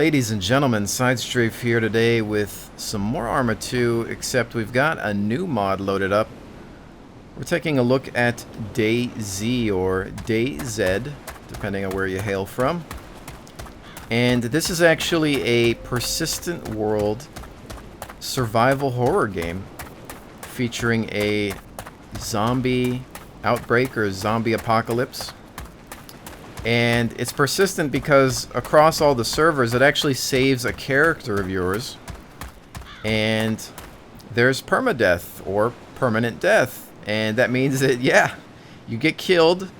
Ladies and gentlemen, SideStrafe here today with some more ArmA 2, except we've got a new mod loaded up. We're taking a look at DayZ, or DayZ, depending on where you hail from. And this is actually a persistent world survival horror game featuring a zombie outbreak or zombie apocalypse. And it's persistent because across all the servers it actually saves a character of yours, and there's permadeath or permanent death, and that means that, yeah, you get killed,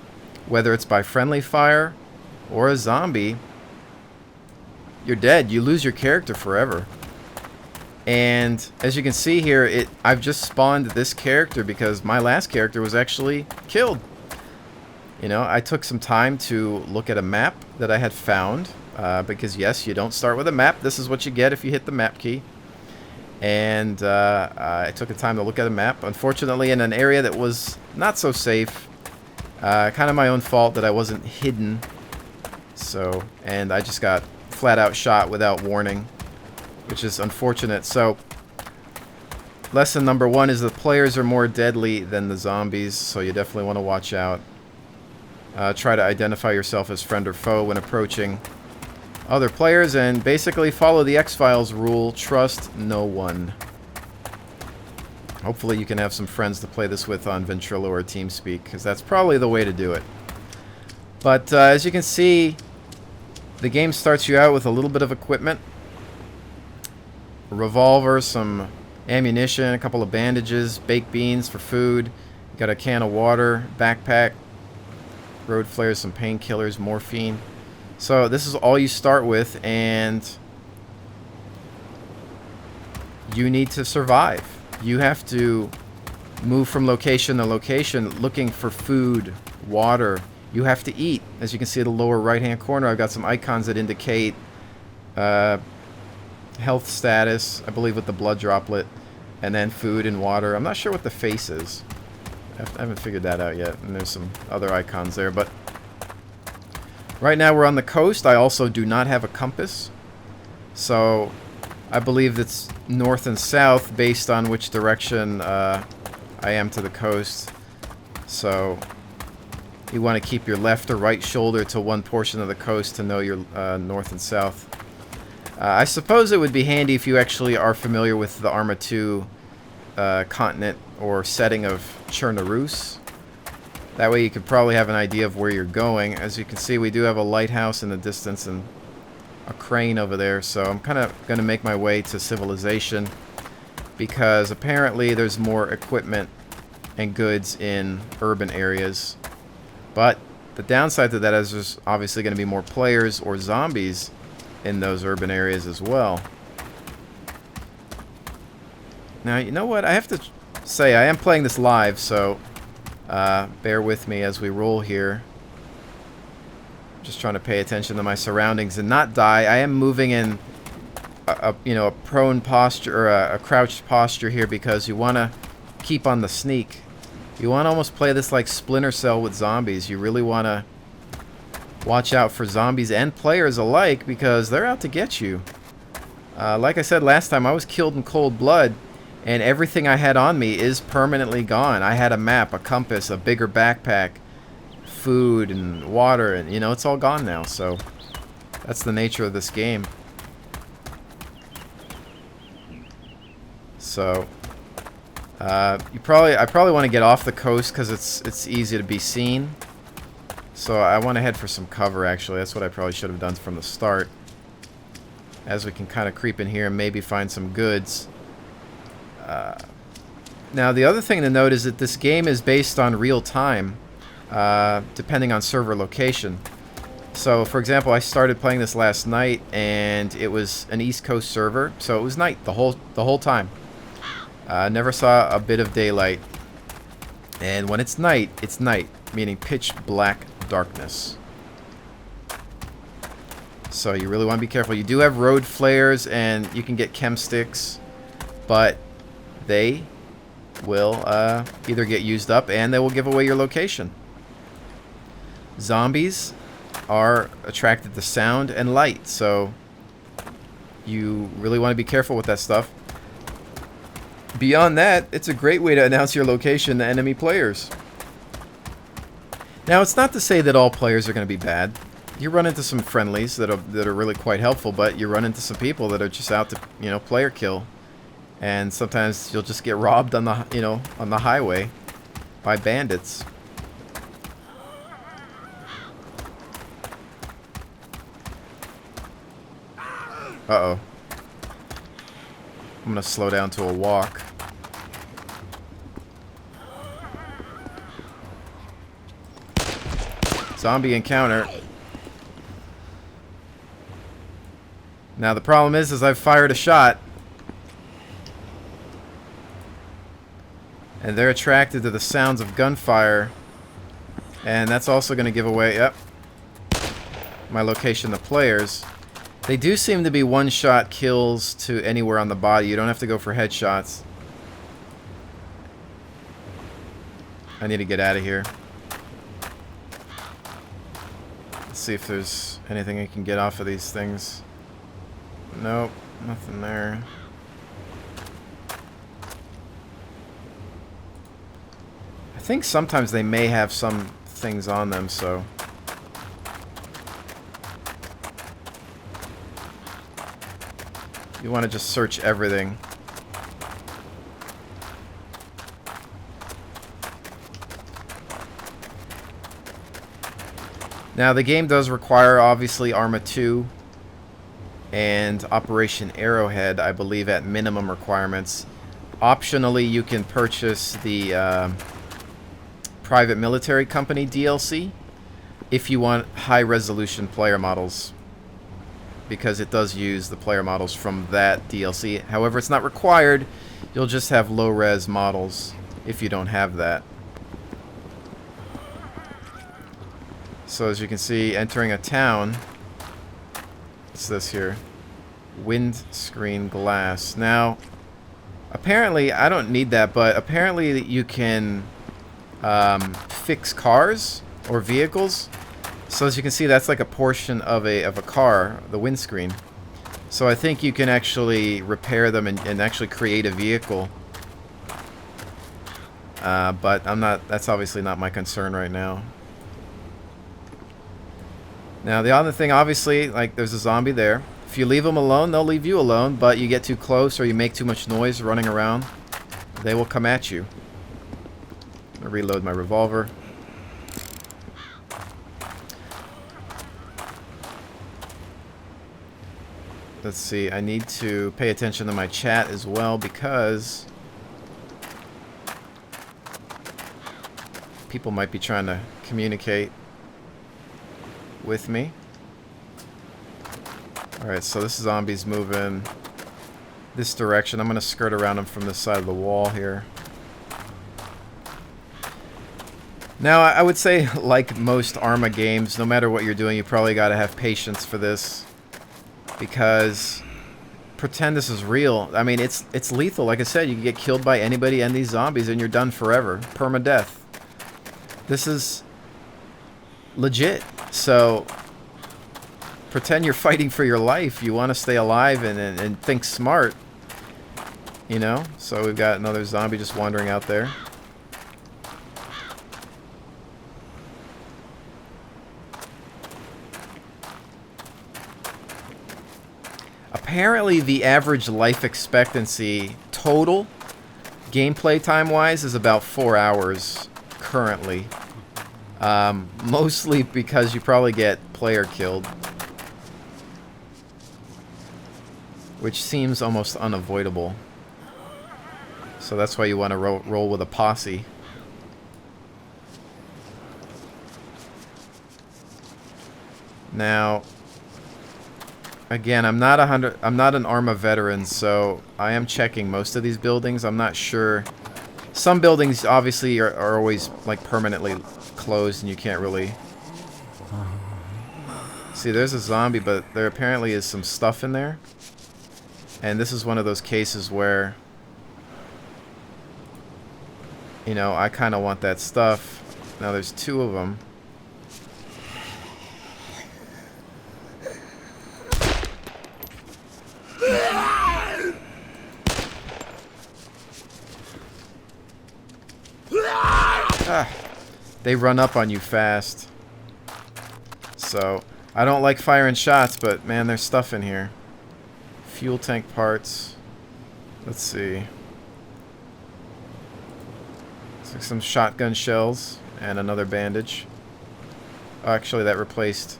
whether it's by friendly fire or a zombie, you're dead. You lose your character forever. And as you can see here, I've just spawned this character because my last character was actually killed. You know, I took some time to look at a map that I had found, because yes, you don't start with a map. This is what you get if you hit the map key. And I took the time to look at a map, unfortunately in an area that was not so safe. Kind of my own fault that I wasn't hidden. So, and I just got flat out shot without warning, which is unfortunate. So, lesson number one is the players are more deadly than the zombies, so you definitely want to watch out. Try to identify yourself as friend or foe when approaching other players, and basically follow the X-Files rule: trust no one. Hopefully you can have some friends to play this with on Ventrilo or TeamSpeak, because that's probably the way to do it. But as you can see, the game starts you out with a little bit of equipment. A revolver, some ammunition, a couple of bandages, baked beans for food, you got a can of water, backpack, road flares, some painkillers, morphine. So this is all you start with, and you need to survive. You have to move from location to location looking for food, water. You have to eat. As you can see at the lower right hand corner, I've got some icons that indicate health status, I believe with the blood droplet, and then food and water. I'm not sure what the face is. I haven't figured that out yet, and there's some other icons there, but right now we're on the coast. I also do not have a compass, so I believe it's north and south based on which direction I am to the coast. So you want to keep your left or right shoulder to one portion of the coast to know your north and south. I suppose it would be handy if you actually are familiar with the ArmA 2 continent or setting of Chernarus. That way you could probably have an idea of where you're going. As you can see, we do have a lighthouse in the distance and a crane over there, so I'm kind of going to make my way to civilization, because apparently there's more equipment and goods in urban areas. But the downside to that is there's obviously going to be more players or zombies in those urban areas as well. Now, you know what? I have to say, I am playing this live, so bear with me as we roll here. Just trying to pay attention to my surroundings and not die. I am moving in a prone posture, or a crouched posture here, because you want to keep on the sneak. You want to almost play this like Splinter Cell with zombies. You really want to watch out for zombies and players alike, because they're out to get you. Like I said last time, I was killed in cold blood, and everything I had on me is permanently gone. I had a map, a compass, a bigger backpack, food and water, and you know, it's all gone now. So that's the nature of this game. So I probably want to get off the coast because it's easy to be seen. So I want to head for some cover. Actually, that's what I probably should have done from the start, as we can kind of creep in here and maybe find some goods. Now, the other thing to note is that this game is based on real time, depending on server location. So, for example, I started playing this last night, and it was an East Coast server, so it was night the whole time. Never saw a bit of daylight. And when it's night, meaning pitch black darkness. So you really want to be careful. You do have road flares, and you can get chem sticks, but they will either get used up and they will give away your location. Zombies are attracted to sound and light, so you really want to be careful with that stuff. Beyond that, it's a great way to announce your location to enemy players. Now, it's not to say that all players are going to be bad. You run into some friendlies that are really quite helpful, but you run into some people that are just out to, you know, play or kill. And sometimes you'll just get robbed on the, you know, on the highway by bandits. Uh-oh. I'm gonna slow down to a walk. Zombie encounter. Now the problem is I've fired a shot. And they're attracted to the sounds of gunfire. And that's also going to give away, yep, my location to players. They do seem to be one-shot kills to anywhere on the body. You don't have to go for headshots. I need to get out of here. Let's see if there's anything I can get off of these things. Nope, nothing there. I think sometimes they may have some things on them, so... you want to just search everything. Now, the game does require, obviously, ArmA 2 and Operation Arrowhead, I believe, at minimum requirements. Optionally, you can purchase the Private Military Company DLC if you want high-resolution player models, because it does use the player models from that DLC. However, it's not required. You'll just have low-res models if you don't have that. So as you can see, entering a town, what's this here? Windscreen glass. Now, apparently, I don't need that, but apparently you can fix cars or vehicles. So as you can see, that's like a portion of a car, the windscreen. So I think you can actually repair them and actually create a vehicle. But I'm not. That's obviously not my concern right now. Now the other thing, obviously, like there's a zombie there. If you leave them alone, they'll leave you alone. But you get too close or you make too much noise running around, they will come at you. I'm gonna reload my revolver. Let's see, I need to pay attention to my chat as well because people might be trying to communicate with me. Alright, so this zombie's moving this direction. I'm going to skirt around him from this side of the wall here. Now, I would say, like most ArmA games, no matter what you're doing, you probably got to have patience for this. Because pretend this is real. I mean, it's lethal. Like I said, you can get killed by anybody and these zombies and you're done forever. Permadeath. This is legit. So pretend you're fighting for your life. You want to stay alive and think smart. You know? So we've got another zombie just wandering out there. Apparently the average life expectancy total, gameplay time-wise, is about 4 hours currently. Mostly because you probably get player killed. Which seems almost unavoidable. So that's why you want to roll with a posse. Now... again, I'm not an ArmA veteran, so I am checking most of these buildings. I'm not sure. Some buildings obviously are always like permanently closed and you can't really see. There's a zombie, but there apparently is some stuff in there. And this is one of those cases where, you know, I kind of want that stuff. Now there's 2 of them. They run up on you fast. So, I don't like firing shots, but man, there's stuff in here. Fuel tank parts. Let's see. Looks like some shotgun shells and another bandage. Oh, actually, that replaced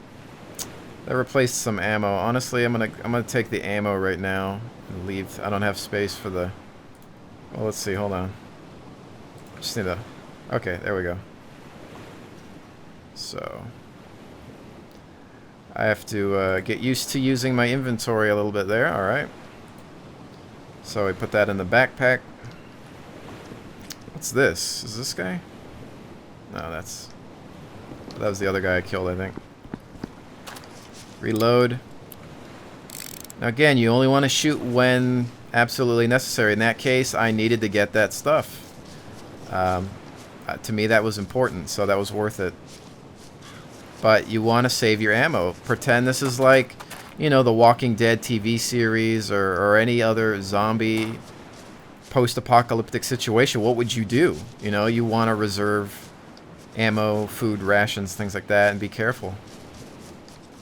some ammo. Honestly, I'm gonna take the ammo right now and leave. I don't have space for the. Well, let's see. Hold on. Just need to. Okay, there we go. So I have to get used to using my inventory a little bit there. All right. So we put that in the backpack. What's this? Is this guy? No, that was the other guy I killed, I think. Reload. Now again, you only want to shoot when absolutely necessary. In that case, I needed to get that stuff. To me, that was important, so that was worth it. But you want to save your ammo. Pretend this is like, you know, the Walking Dead TV series or any other zombie post-apocalyptic situation. What would you do? You know, you want to reserve ammo, food, rations, things like that, and be careful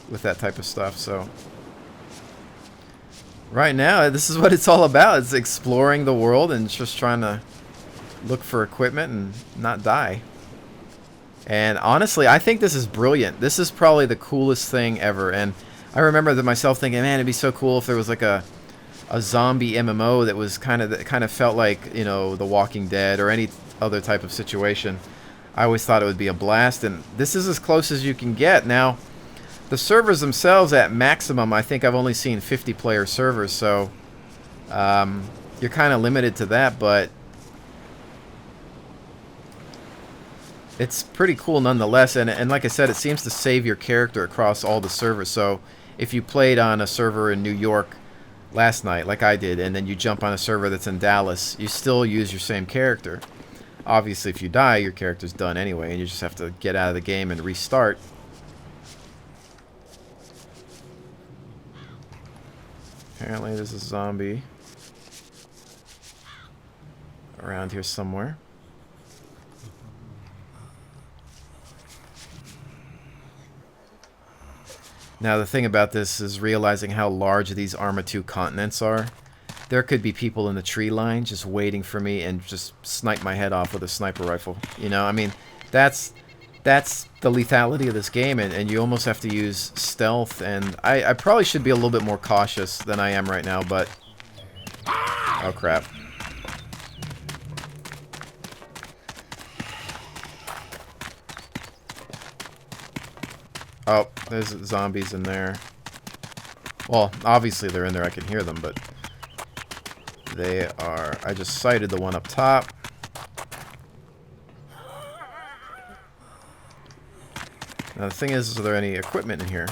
with that type of stuff. So right now, this is what it's all about. It's exploring the world and just trying to look for equipment and not die. And honestly, I think this is brilliant. This is probably the coolest thing ever. And I remember myself thinking, man, it'd be so cool if there was like a zombie MMO that was kind of felt like, you know, The Walking Dead or any other type of situation. I always thought it would be a blast, and this is as close as you can get. Now, the servers themselves at maximum, I think I've only seen 50-player servers, so you're kind of limited to that, but it's pretty cool nonetheless. And like I said, it seems to save your character across all the servers. So if you played on a server in New York last night, like I did, and then you jump on a server that's in Dallas, you still use your same character. Obviously, if you die, your character's done anyway, and you just have to get out of the game and restart. Apparently, there's a zombie around here somewhere. Now, the thing about this is realizing how large these ArmA 2 continents are. There could be people in the tree line just waiting for me and just snipe my head off with a sniper rifle. You know, I mean, that's the lethality of this game, and you almost have to use stealth. And I probably should be a little bit more cautious than I am right now, but... Oh, crap. Oh, there's zombies in there. Well, obviously they're in there. I can hear them, but they are... I just sighted the one up top. Now the thing is there any equipment in here?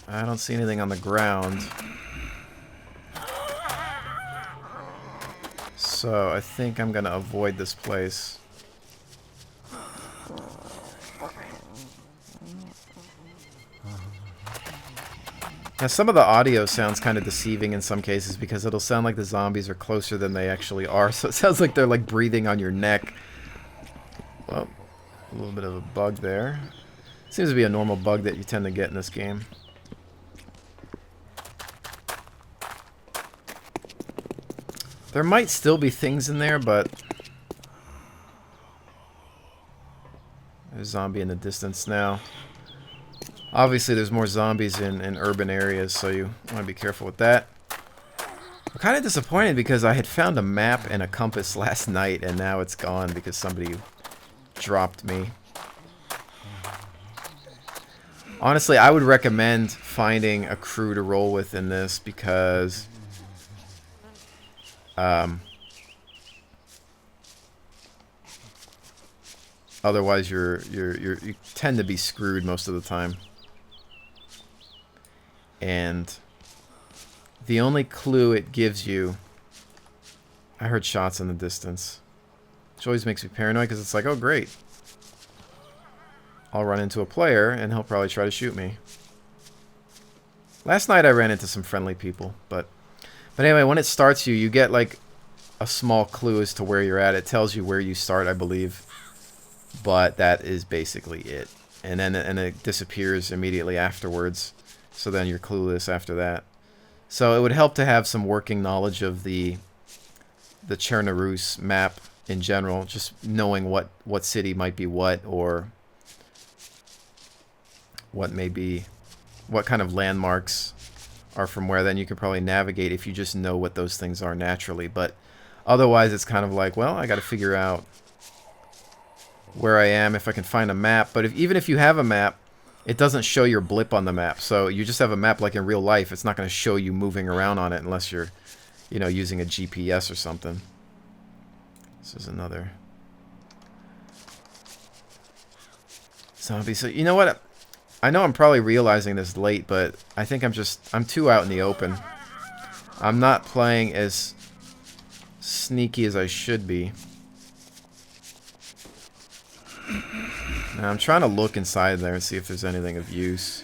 I don't see anything on the ground. So I think I'm gonna avoid this place. Now some of the audio sounds kind of deceiving in some cases because it'll sound like the zombies are closer than they actually are. So it sounds like they're like breathing on your neck. Well, a little bit of a bug there. Seems to be a normal bug that you tend to get in this game. There might still be things in there, but there's a zombie in the distance now. Obviously, there's more zombies in urban areas, so you want to be careful with that. I'm kind of disappointed because I had found a map and a compass last night, and now it's gone because somebody dropped me. Honestly, I would recommend finding a crew to roll with in this because... otherwise you tend to be screwed most of the time. And the only clue it gives you... I heard shots in the distance. Which always makes me paranoid because it's like, oh great, I'll run into a player and he'll probably try to shoot me. Last night I ran into some friendly people, but But anyway, when it starts you, you get like a small clue as to where you're at. It tells you where you start, I believe. But that is basically it. And then it disappears immediately afterwards. So then you're clueless after that. So it would help to have some working knowledge of the Chernarus map in general, just knowing what city might be what, or what kind of landmarks are from where. Then you could probably navigate if you just know what those things are naturally. But otherwise it's kind of like, well, I got to figure out where I am if I can find a map. But even if you have a map, it doesn't show your blip on the map. So you just have a map like in real life. It's not going to show you moving around on it unless you're, you know, using a GPS or something. This is another zombie. So you know what? I know I'm probably realizing this late, but I think I'm too out in the open. I'm not playing as sneaky as I should be. Now I'm trying to look inside there and see if there's anything of use.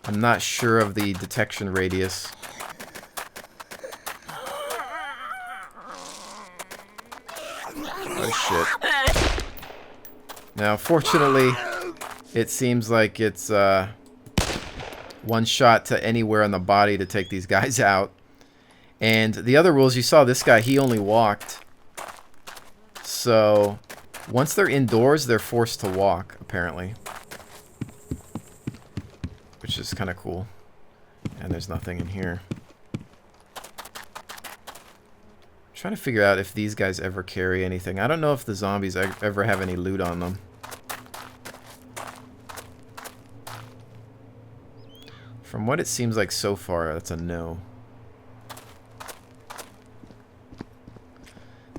I'm not sure of the detection radius. Oh shit. Now fortunately, it seems like it's one shot to anywhere on the body to take these guys out. And the other rules, you saw this guy, he only walked. So once they're indoors, they're forced to walk, apparently. Which is kind of cool. And there's nothing in here. I'm trying to figure out if these guys ever carry anything. I don't know if the zombies ever have any loot on them. From what it seems like so far, that's a no.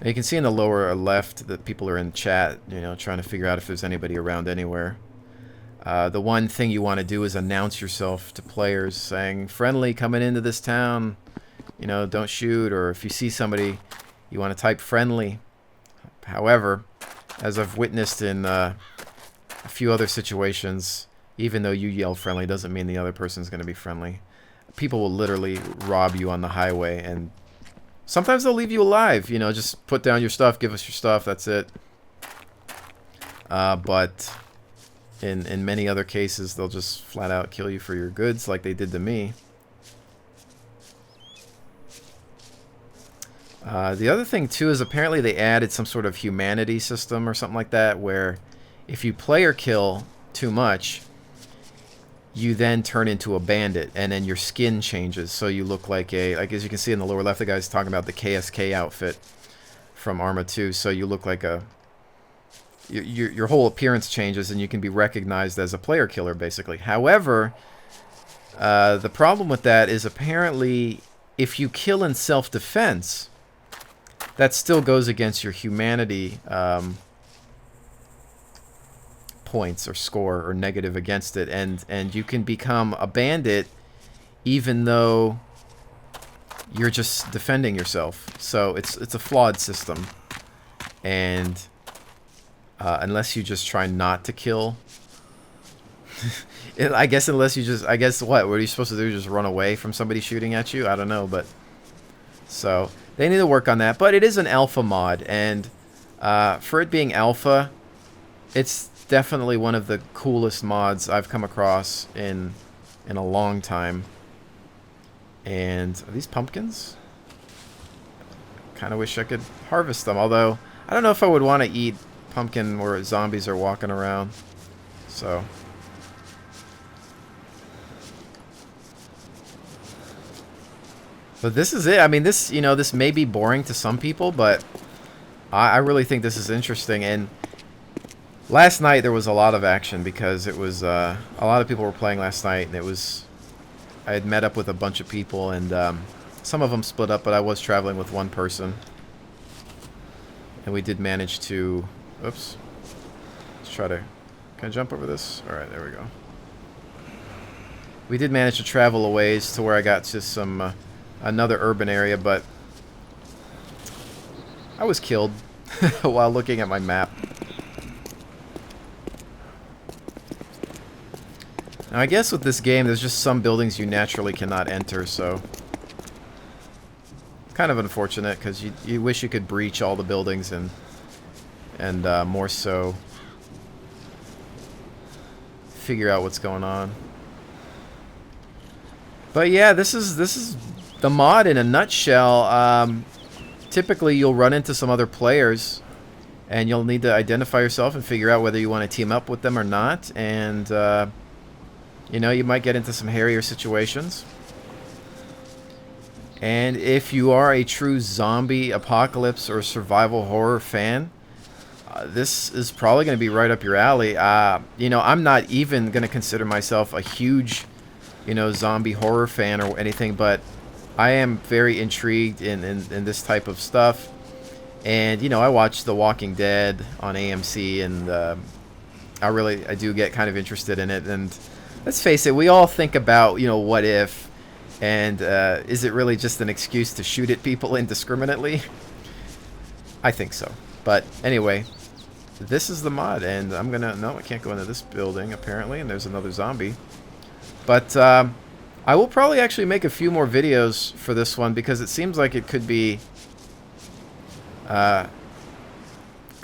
Now you can see in the lower left that people are in chat, you know, trying to figure out if there's anybody around anywhere. The one thing you want to do is announce yourself to players, saying, friendly coming into this town, you know, don't shoot. Or if you see somebody, you want to type friendly. However, as I've witnessed in a few other situations, even though you yell friendly doesn't mean the other person's going to be friendly. People will literally rob you on the highway, and sometimes they'll leave you alive. You know, just put down your stuff, give us your stuff, that's it. But in many other cases, they'll just flat out kill you for your goods like they did to me. The other thing, too, is apparently they added some sort of humanity system or something like that, where if you player kill too much, you then turn into a bandit, and then your skin changes, so you look like as you can see in the lower left, the guy's talking about the KSK outfit from ArmA 2, so you look like your whole appearance changes, and you can be recognized as a player killer, basically. However, the problem with that is apparently if you kill in self-defense, that still goes against your humanity points or score or negative against it, and you can become a bandit even though you're just defending yourself. So it's a flawed system, and unless you just try not to kill, I guess what are you supposed to do, just run away from somebody shooting at you? I don't know, but so they need to work on that. But it is an alpha mod, and for it being alpha, it's definitely one of the coolest mods I've come across in a long time. And are these pumpkins? Kind of wish I could harvest them, although I don't know if I would want to eat pumpkin where zombies are walking around. So but this is it. I mean, this, you know, this may be boring to some people, but I really think this is interesting. And last night there was a lot of action because it was a lot of people were playing last night, and I had met up with a bunch of people, and some of them split up, but I was traveling with one person, and we did manage to, oops, let's try to, can I jump over this? All right, there we go. We did manage to travel a ways to where I got to some another urban area, but I was killed while looking at my map. Now, I guess with this game, there's just some buildings you naturally cannot enter, so... kind of unfortunate, because you wish you could breach all the buildings and more so figure out what's going on. But yeah, this is the mod in a nutshell. Typically, you'll run into some other players, and you'll need to identify yourself and figure out whether you want to team up with them or not. And you know, you might get into some hairier situations. And if you are a true zombie apocalypse or survival horror fan, this is probably going to be right up your alley. You know, I'm not even going to consider myself a huge, you know, zombie horror fan or anything, but I am very intrigued in this type of stuff. And, you know, I watch The Walking Dead on AMC, and I do get kind of interested in it. And let's face it, we all think about, you know, what if, and is it really just an excuse to shoot at people indiscriminately? I think so. But anyway, this is the mod, and I'm gonna... no, I can't go into this building, apparently, and there's another zombie. But I will probably actually make a few more videos for this one, because it seems like it could be kind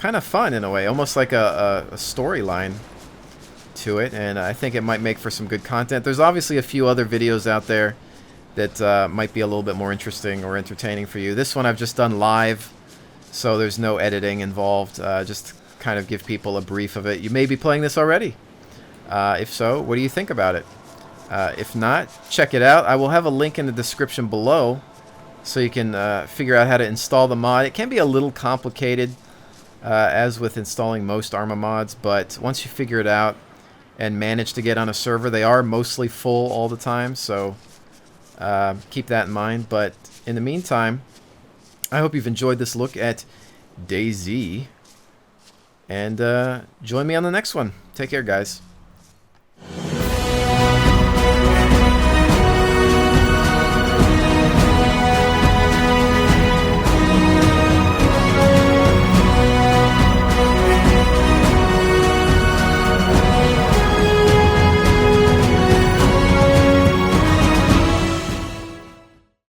of fun in a way, almost like a storyline to it, and I think it might make for some good content. There's obviously a few other videos out there that might be a little bit more interesting or entertaining for you. This one I've just done live, so there's no editing involved. Just kind of give people a brief of it. You may be playing this already. If so, what do you think about it? If not, check it out. I will have a link in the description below so you can figure out how to install the mod. It can be a little complicated, as with installing most ArmA mods, but once you figure it out and manage to get on a server, they are mostly full all the time, so keep that in mind. But in the meantime, I hope you've enjoyed this look at DayZ, and join me on the next one. Take care, guys.